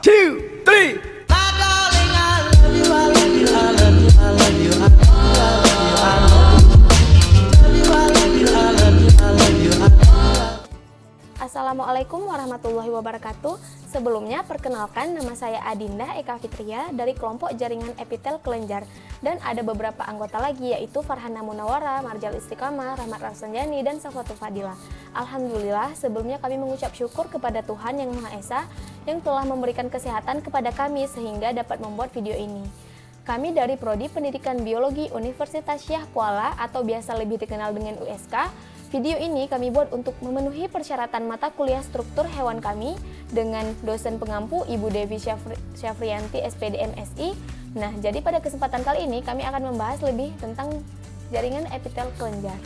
two, three. Assalamualaikum warahmatullahi wabarakatuh. Sebelumnya perkenalkan, nama saya Adinda Eka Fitria dari kelompok jaringan epitel kelenjar, dan ada beberapa anggota lagi yaitu Farhana Munawara, Marjal Istiqamah, Rahmat Rafsanjani, dan Safatul Fadila. Alhamdulillah, sebelumnya kami mengucap syukur kepada Tuhan Yang Maha Esa yang telah memberikan kesehatan kepada kami sehingga dapat membuat video ini. Kami dari Prodi Pendidikan Biologi Universitas Syah Kuala atau biasa lebih dikenal dengan USK. Video ini kami buat untuk memenuhi persyaratan mata kuliah struktur hewan kami dengan dosen pengampu Ibu Devi Syafrianti SPD MSI. Nah, jadi pada kesempatan kali ini kami akan membahas lebih tentang jaringan epitel kelenjar.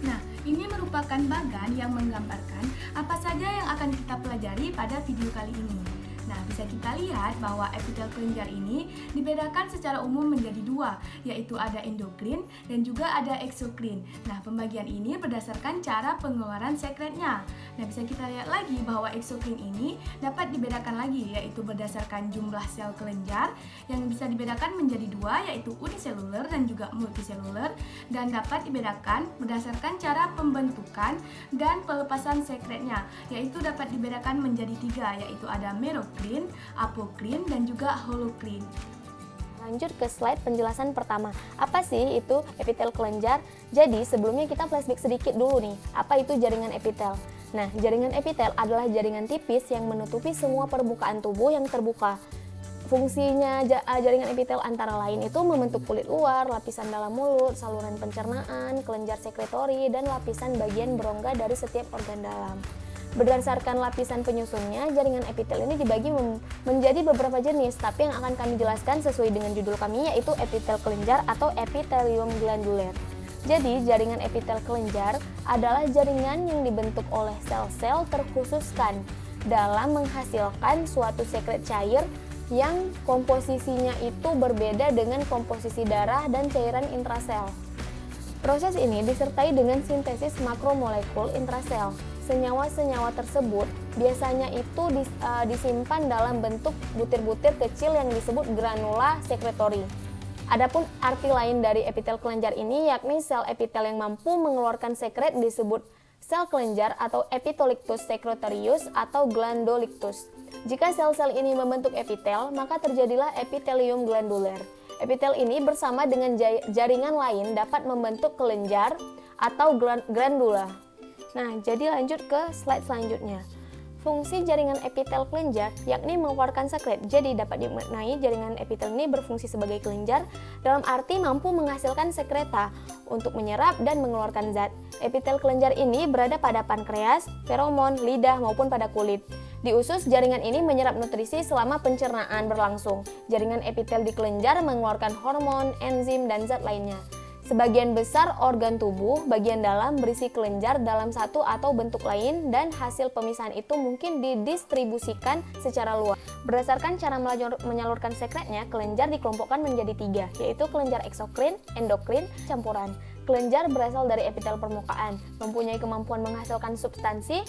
Nah, ini merupakan bagan yang menggambarkan apa saja yang akan kita pelajari pada video kali ini. Nah, bisa kita lihat bahwa epitel kelenjar ini dibedakan secara umum menjadi dua, yaitu ada endokrin dan juga ada eksokrin. Nah, pembagian ini berdasarkan cara pengeluaran sekretnya. Nah, bisa kita lihat lagi bahwa eksokrin ini dapat dibedakan lagi, yaitu berdasarkan jumlah sel kelenjar yang bisa dibedakan menjadi dua, yaitu uniseluler dan juga multiseluler, dan dapat dibedakan berdasarkan cara pembentukan dan pelepasan sekretnya, yaitu dapat dibedakan menjadi tiga, yaitu ada merokrin, apokrin, dan juga holokrin. Lanjut ke slide penjelasan pertama. Apa sih itu epitel kelenjar? Jadi sebelumnya kita flashback sedikit dulu nih. Apa itu jaringan epitel? Nah, jaringan epitel adalah jaringan tipis yang menutupi semua permukaan tubuh yang terbuka. Fungsinya jaringan epitel antara lain itu membentuk kulit luar, lapisan dalam mulut, saluran pencernaan, kelenjar sekretori, dan lapisan bagian berongga dari setiap organ dalam. Berdasarkan lapisan penyusunnya, jaringan epitel ini dibagi menjadi beberapa jenis, tapi yang akan kami jelaskan sesuai dengan judul kami yaitu epitel kelenjar atau epithelium glandular. Jadi, jaringan epitel kelenjar adalah jaringan yang dibentuk oleh sel-sel terkhususkan dalam menghasilkan suatu sekret cair yang komposisinya itu berbeda dengan komposisi darah dan cairan intrasel. Proses ini disertai dengan sintesis makromolekul intrasel. Senyawa-senyawa tersebut biasanya itu disimpan dalam bentuk butir-butir kecil yang disebut granula sekretori. Adapun arti lain dari epitel kelenjar ini yakni sel epitel yang mampu mengeluarkan sekret disebut sel kelenjar atau epitolictus secretorius atau glandolictus. Jika sel-sel ini membentuk epitel, maka terjadilah epithelium glandular. Epitel ini bersama dengan jaringan lain dapat membentuk kelenjar atau glandula. Nah, jadi lanjut ke slide selanjutnya. Fungsi jaringan epitel kelenjar yakni mengeluarkan sekret. Jadi dapat dimaknai jaringan epitel ini berfungsi sebagai kelenjar dalam arti mampu menghasilkan sekreta untuk menyerap dan mengeluarkan zat. Epitel kelenjar ini berada pada pankreas, feromon, lidah maupun pada kulit. Di usus, jaringan ini menyerap nutrisi selama pencernaan berlangsung. Jaringan epitel di kelenjar mengeluarkan hormon, enzim, dan zat lainnya. Sebagian besar organ tubuh bagian dalam berisi kelenjar dalam satu atau bentuk lain dan hasil pemisahan itu mungkin didistribusikan secara luas. Berdasarkan cara menyalurkan sekretnya, kelenjar dikelompokkan menjadi tiga, yaitu kelenjar eksokrin, endokrin, campuran. Kelenjar berasal dari epitel permukaan, mempunyai kemampuan menghasilkan substansi.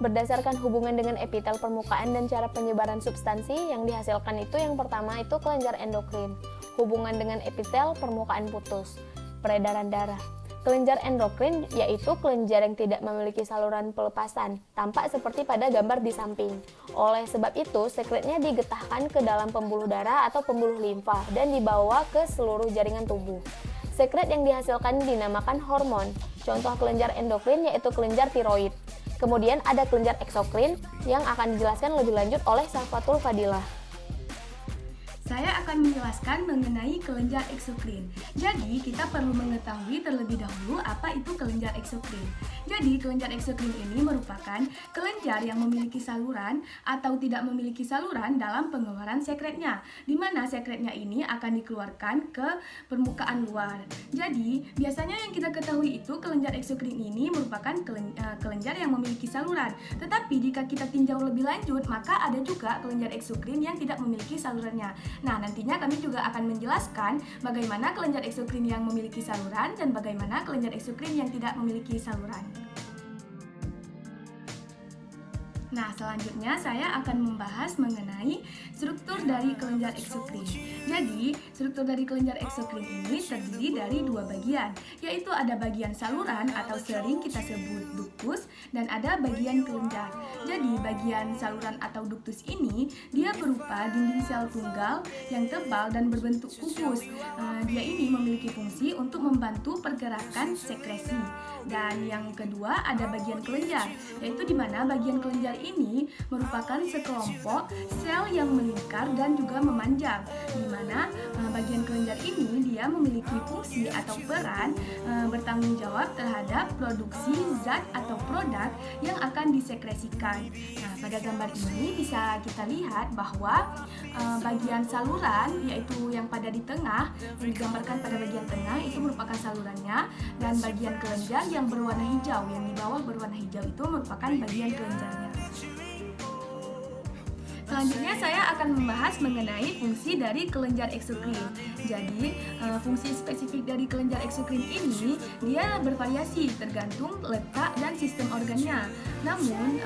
Berdasarkan hubungan dengan epitel permukaan dan cara penyebaran substansi yang dihasilkan itu, yang pertama itu kelenjar endokrin. Hubungan dengan epitel permukaan putus. Peredaran darah. Kelenjar endokrin yaitu kelenjar yang tidak memiliki saluran pelepasan, tampak seperti pada gambar di samping. Oleh sebab itu, sekretnya digetahkan ke dalam pembuluh darah atau pembuluh limfa dan dibawa ke seluruh jaringan tubuh. Sekret yang dihasilkan dinamakan hormon. Contoh kelenjar endokrin yaitu kelenjar tiroid. Kemudian ada kelenjar eksokrin yang akan dijelaskan lebih lanjut oleh Safatul Fadilah. Saya akan menjelaskan mengenai kelenjar eksokrin. Jadi, kita perlu mengetahui terlebih dahulu apa itu kelenjar eksokrin. Jadi, kelenjar eksokrin ini merupakan kelenjar yang memiliki saluran atau tidak memiliki saluran dalam pengeluaran sekretnya, di mana sekretnya ini akan dikeluarkan ke permukaan luar. Jadi, biasanya yang kita ketahui itu kelenjar eksokrin ini merupakan kelenjar yang memiliki saluran. Tetapi, jika kita tinjau lebih lanjut, maka ada juga kelenjar eksokrin yang tidak memiliki salurannya. Nah, nantinya kami juga akan menjelaskan bagaimana kelenjar eksokrin yang memiliki saluran dan bagaimana kelenjar eksokrin yang tidak memiliki saluran. Nah, selanjutnya saya akan membahas mengenai struktur dari kelenjar eksokrin. Jadi, struktur dari kelenjar eksokrin ini terdiri dari dua bagian, yaitu ada bagian saluran atau sering kita sebut ductus dan ada bagian kelenjar. Jadi, bagian saluran atau ductus ini dia berupa dinding sel tunggal yang tebal dan berbentuk kubus. Dia ini memiliki fungsi untuk membantu pergerakan sekresi. Dan yang kedua ada bagian kelenjar, yaitu di mana bagian kelenjar ini merupakan sekelompok sel yang melingkar dan juga memanjang, di mana bagian kelenjar ini dia memiliki fungsi atau peran bertanggung jawab terhadap produksi zat atau produk yang akan disekresikan. Nah, pada gambar ini bisa kita lihat bahwa bagian saluran, yaitu yang pada di tengah, yang digambarkan pada bagian tengah itu merupakan salurannya, dan bagian kelenjar yang berwarna hijau, yang di bawah berwarna hijau itu merupakan bagian kelenjarnya. Selanjutnya saya akan membahas mengenai fungsi dari kelenjar eksokrin. Jadi, fungsi spesifik dari kelenjar eksokrin ini dia bervariasi tergantung letak dan sistem organnya. Namun,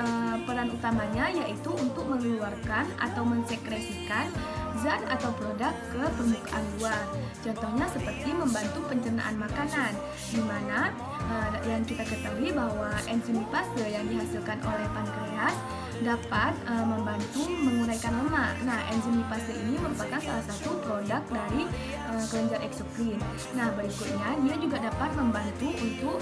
peran utamanya yaitu untuk mengeluarkan atau mensekresikan zat atau produk ke permukaan luar. Contohnya seperti membantu pencernaan makanan, di mana yang kita ketahui bahwa enzim lipase yang dihasilkan oleh pankreas dapat membantu menguraikan lemak. Nah, enzim lipase ini merupakan salah satu produk dari kelenjar eksokrin. Nah, berikutnya dia juga dapat membantu untuk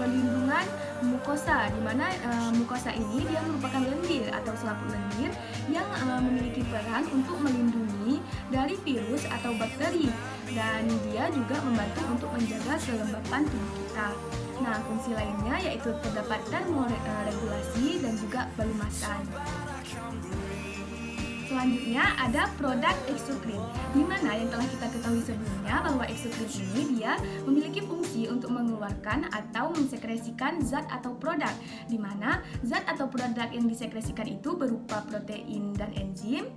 perlindungan mukosa, di mana mukosa ini dia merupakan lendir atau selaput lendir yang memiliki peran untuk melindungi dari virus atau bakteri, dan dia juga membantu untuk menjaga kelembapan tubuh kita. Nah, fungsi lainnya yaitu terdapat termoregulasi dan juga pelumasan. Selanjutnya ada produk eksokrin, di mana yang telah kita ketahui sebelumnya bahwa eksokrin ini dia memiliki fungsi untuk mengeluarkan atau mensekresikan zat atau produk, di mana zat atau produk yang disekresikan itu berupa protein dan enzim,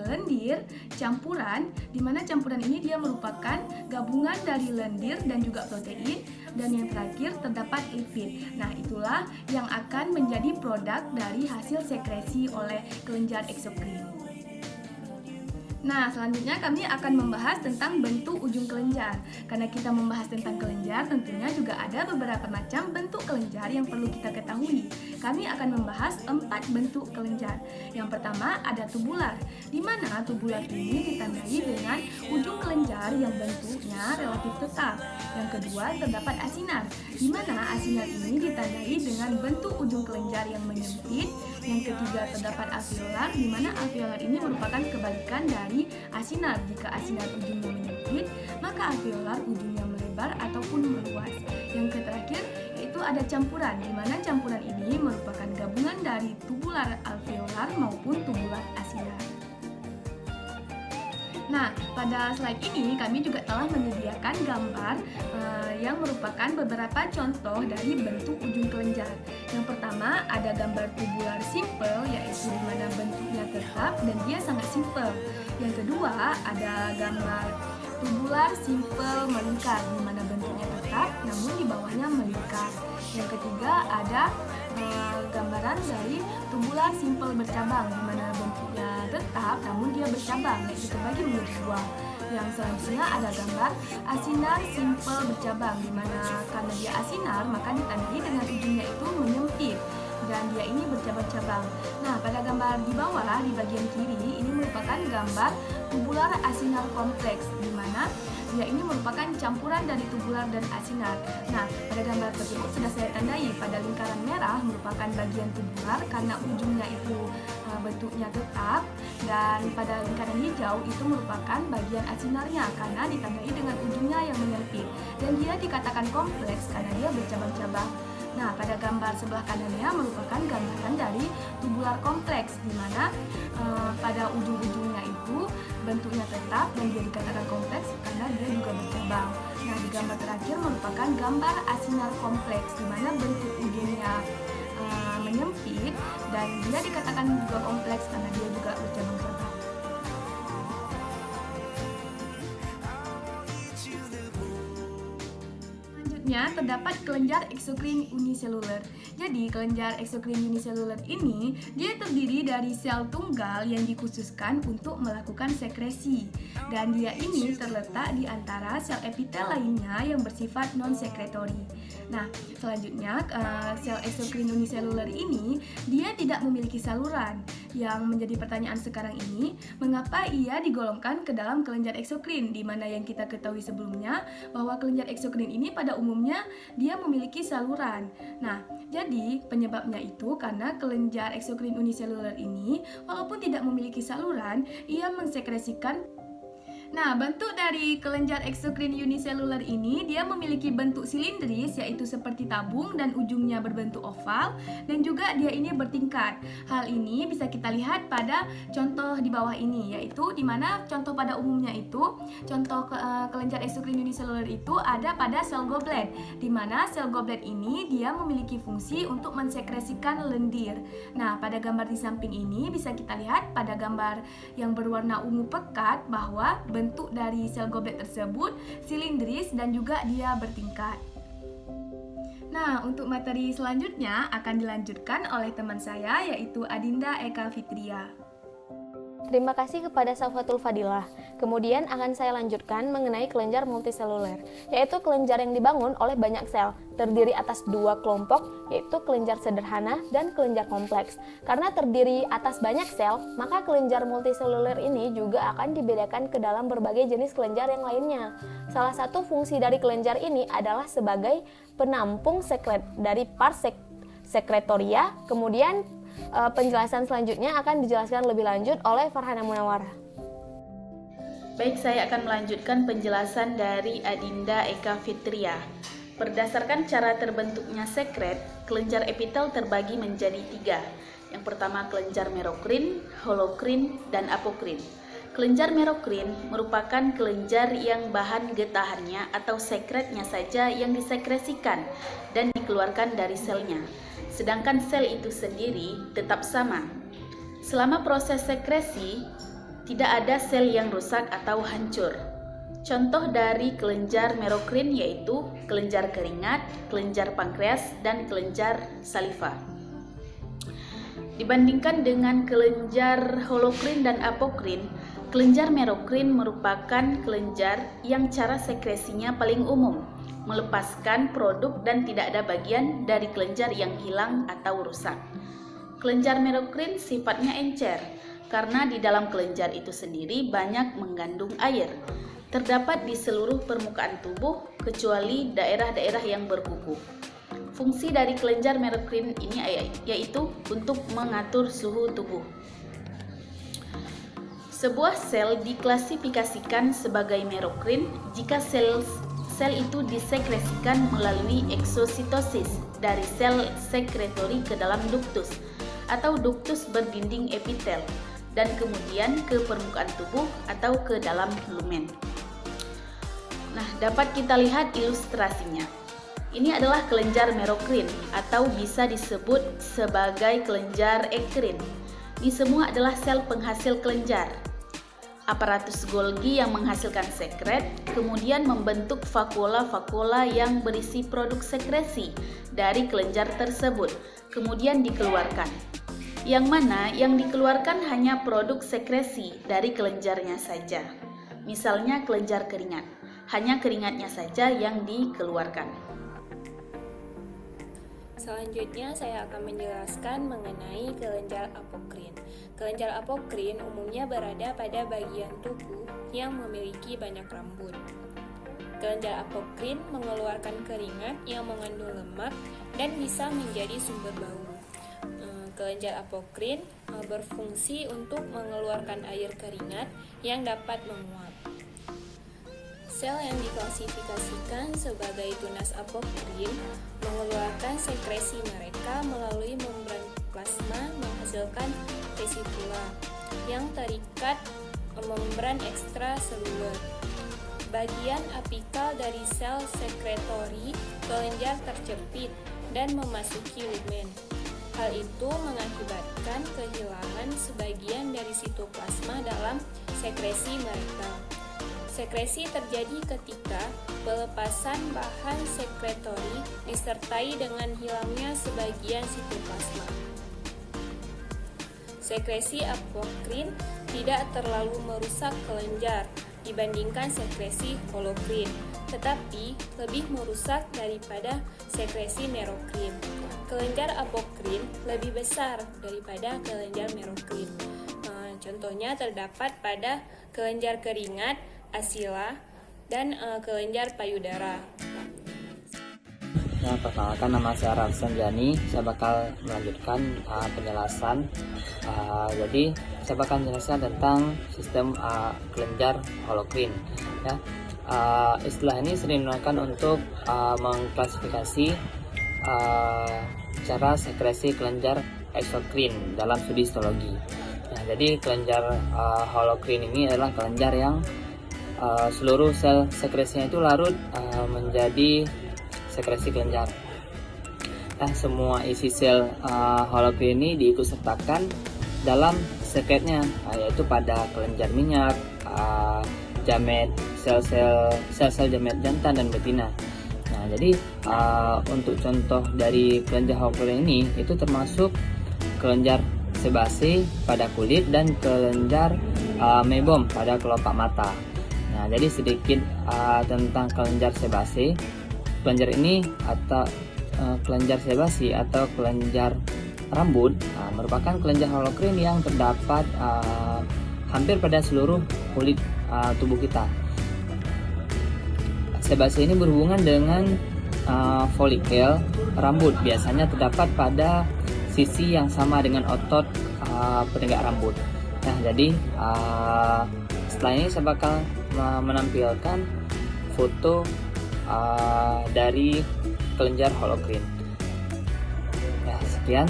lendir, campuran, di mana campuran ini dia merupakan gabungan dari lendir dan juga protein, dan yang terakhir terdapat lipid. Nah, itulah yang akan menjadi produk dari hasil sekresi oleh kelenjar eksokrin. Nah, selanjutnya kami akan membahas tentang bentuk ujung kelenjar. Karena kita membahas tentang kelenjar, tentunya juga ada beberapa macam bentuk kelenjar yang perlu kita ketahui. Kami akan membahas 4 bentuk kelenjar. Yang pertama ada tubular, di mana tubular ini ditandai dengan ujung kelenjar yang bentuknya relatif tetap. Yang kedua terdapat asinar, di mana asinar ini ditandai dengan bentuk ujung kelenjar yang menyempit. Yang ketiga terdapat alveolar, di mana alveolar ini merupakan kebalikan dari asinar. Jika asinar ujungnya menyempit, maka alveolar ujungnya melebar ataupun meluas. Yang terakhir yaitu ada campuran, di mana campuran ini merupakan gabungan dari tubular alveolar maupun tubular asinar. Nah, pada slide ini kami juga telah menyediakan gambar yang merupakan beberapa contoh dari bentuk ujung kelenjar. Yang pertama ada gambar tubular simple, yaitu di mana bentuknya tetap dan dia sangat simple. Yang kedua ada gambar tubular simple melingkar, di mana bentuknya tetap namun di bawahnya melingkar. Yang ketiga ada gambaran dari tubular simple bercabang, di mana bentuknya tetap namun dia bercabang, yaitu terbagi menjadi dua. Yang selanjutnya ada gambar asinar simple bercabang, di mana karena dia asinar maka ditandai dengan ujungnya itu menyempit dan dia ini bercabang-cabang. Nah, pada gambar di bawah di bagian kiri ini merupakan gambar tubular asinar kompleks, di mana dia ini merupakan campuran dari tubular dan asinar. Nah, pada gambar tersebut sudah saya tandai pada lingkaran merah merupakan bagian tubular karena ujungnya itu bentuknya tetap, dan pada lingkaran hijau itu merupakan bagian asinarnya karena ditandai dengan ujungnya yang menyempit, dan dia dikatakan kompleks karena dia bercabang-cabang. Nah, pada gambar sebelah kanannya merupakan gambaran dari tubular kompleks, di mana pada ujung-ujungnya itu bentuknya tetap dan dia dikatakan kompleks karena dia juga bercabang. Nah, di gambar terakhir merupakan gambar asinar kompleks, di mana bentuk ujungnya menyempit dan dia dikatakan juga kompleks karena dia juga bercabang-cabang. Selanjutnya terdapat kelenjar eksokrin uniseluler, Jadi kelenjar eksokrin uniseluler ini dia terdiri dari sel tunggal yang dikhususkan untuk melakukan sekresi, dan dia ini terletak di antara sel epitel lainnya yang bersifat non-sekretori. Nah, selanjutnya sel eksokrin uniseluler ini dia tidak memiliki saluran. Yang menjadi pertanyaan sekarang ini, mengapa ia digolongkan ke dalam kelenjar eksokrin, di mana yang kita ketahui sebelumnya bahwa kelenjar eksokrin ini pada umumnya dia memiliki saluran. Nah, jadi penyebabnya itu karena kelenjar eksokrin uniseluler ini walaupun tidak memiliki saluran, ia mensekresikan. Nah, bentuk dari kelenjar eksokrin uniseluler ini dia memiliki bentuk silindris, yaitu seperti tabung dan ujungnya berbentuk oval, dan juga dia ini bertingkat. Hal ini bisa kita lihat pada contoh di bawah ini, yaitu di mana contoh pada umumnya itu contoh kelenjar eksokrin uniseluler itu ada pada sel goblet, di mana sel goblet ini dia memiliki fungsi untuk mensekresikan lendir. Nah, pada gambar di samping ini bisa kita lihat pada gambar yang berwarna ungu pekat bahwa bentuk dari sel goblet tersebut silindris dan juga dia bertingkat. Nah, untuk materi selanjutnya akan dilanjutkan oleh teman saya yaitu Adinda Eka Fitria. Terima kasih kepada Safatul Fadilah. Kemudian akan saya lanjutkan mengenai kelenjar multiseluler, yaitu kelenjar yang dibangun oleh banyak sel, terdiri atas dua kelompok, yaitu kelenjar sederhana dan kelenjar kompleks. Karena terdiri atas banyak sel, maka kelenjar multiseluler ini juga akan dibedakan ke dalam berbagai jenis kelenjar yang lainnya. Salah satu fungsi dari kelenjar ini adalah sebagai penampung sekret dari part sekretoria. Kemudian penjelasan selanjutnya akan dijelaskan lebih lanjut oleh Farhana Munawarah. Baik, saya akan melanjutkan penjelasan dari Adinda Eka Fitria. Berdasarkan cara terbentuknya sekret, kelenjar epitel terbagi menjadi 3. Yang pertama kelenjar merokrin, holokrin, dan apokrin. Kelenjar merokrin merupakan kelenjar yang bahan getahannya atau sekretnya saja yang disekresikan dan dikeluarkan dari selnya. Sedangkan sel itu sendiri tetap sama. Selama proses sekresi, tidak ada sel yang rusak atau hancur. Contoh dari kelenjar merokrin yaitu kelenjar keringat, kelenjar pankreas, dan kelenjar saliva. Dibandingkan dengan kelenjar holokrin dan apokrin, kelenjar merokrin merupakan kelenjar yang cara sekresinya paling umum, melepaskan produk dan tidak ada bagian dari kelenjar yang hilang atau rusak. Kelenjar merokrin sifatnya encer karena di dalam kelenjar itu sendiri banyak mengandung air. Terdapat di seluruh permukaan tubuh kecuali daerah-daerah yang berkuku. Fungsi dari kelenjar merokrin ini yaitu untuk mengatur suhu tubuh. Sebuah sel diklasifikasikan sebagai merokrin jika sel itu disekresikan melalui eksositosis dari sel sekretori ke dalam duktus atau duktus berdinding epitel dan kemudian ke permukaan tubuh atau ke dalam lumen. Nah, dapat kita lihat ilustrasinya. Ini adalah kelenjar merokrin atau bisa disebut sebagai kelenjar ekrin. Ini semua adalah sel penghasil kelenjar. Aparatus Golgi yang menghasilkan sekret kemudian membentuk vakuola-vakuola yang berisi produk sekresi dari kelenjar tersebut, kemudian dikeluarkan. Yang mana yang dikeluarkan hanya produk sekresi dari kelenjarnya saja. Misalnya kelenjar keringat, hanya keringatnya saja yang dikeluarkan. Selanjutnya saya akan menjelaskan mengenai kelenjar apokrin. Kelenjar apokrin umumnya berada pada bagian tubuh yang memiliki banyak rambut. Kelenjar apokrin mengeluarkan keringat yang mengandung lemak dan bisa menjadi sumber bau. Kelenjar apokrin berfungsi untuk mengeluarkan air keringat yang dapat menguap. Sel yang diklasifikasikan sebagai tunas apokrin mengeluarkan sekresi mereka melalui membran plasma menghasilkan vesicula yang terikat membran ekstraseluler. Bagian apikal dari sel sekretori kelenjar terjepit dan memasuki lumen. Hal itu mengakibatkan kehilangan sebagian dari sitoplasma dalam sekresi mereka. Sekresi terjadi ketika pelepasan bahan sekretori disertai dengan hilangnya sebagian sitoplasma. Sekresi apokrin tidak terlalu merusak kelenjar dibandingkan sekresi holokrin, tetapi lebih merusak daripada sekresi merokrin. Kelenjar apokrin lebih besar daripada kelenjar merokrin. Contohnya terdapat pada kelenjar keringat, asila, dan kelenjar payudara. Ya, perkenalkan, nama saya Ramsan Jani. Saya bakal melanjutkan penjelasan. Jadi saya bakal menjelaskan tentang sistem kelenjar holokrin. Ya, istilah ini sering digunakan untuk mengklasifikasi cara sekresi kelenjar eksokrin dalam studi histologi. Nah, jadi kelenjar holokrin ini adalah kelenjar yang seluruh sel sekresinya itu larut menjadi sekresi kelenjar. Nah, semua isi sel holokrin ini diikutsertakan dalam sekretnya, yaitu pada kelenjar minyak, jamet, sel-sel jamet jantan dan betina. Nah, jadi untuk contoh dari kelenjar holokrin ini itu termasuk kelenjar sebase pada kulit dan kelenjar mebom pada kelopak mata. Nah, jadi sedikit tentang kelenjar sebase. Kelenjar ini atau kelenjar sebase atau kelenjar rambut merupakan kelenjar holokrin yang terdapat hampir pada seluruh kulit tubuh kita. Sebase ini berhubungan dengan folikel rambut, biasanya terdapat pada sisi yang sama dengan otot penegak rambut. Nah, jadi setelah ini saya bakal menampilkan foto dari kelenjar holokrin. Ya, sekian,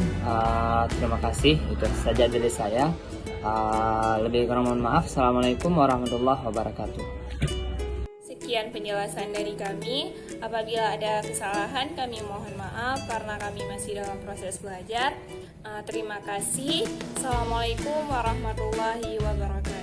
terima kasih, itu saja dari saya. Lebih kurang mohon maaf. Assalamualaikum warahmatullahi wabarakatuh. Sekian penjelasan dari kami. Apabila ada kesalahan, kami mohon maaf karena kami masih dalam proses belajar. Terima kasih. Assalamualaikum warahmatullahi wabarakatuh.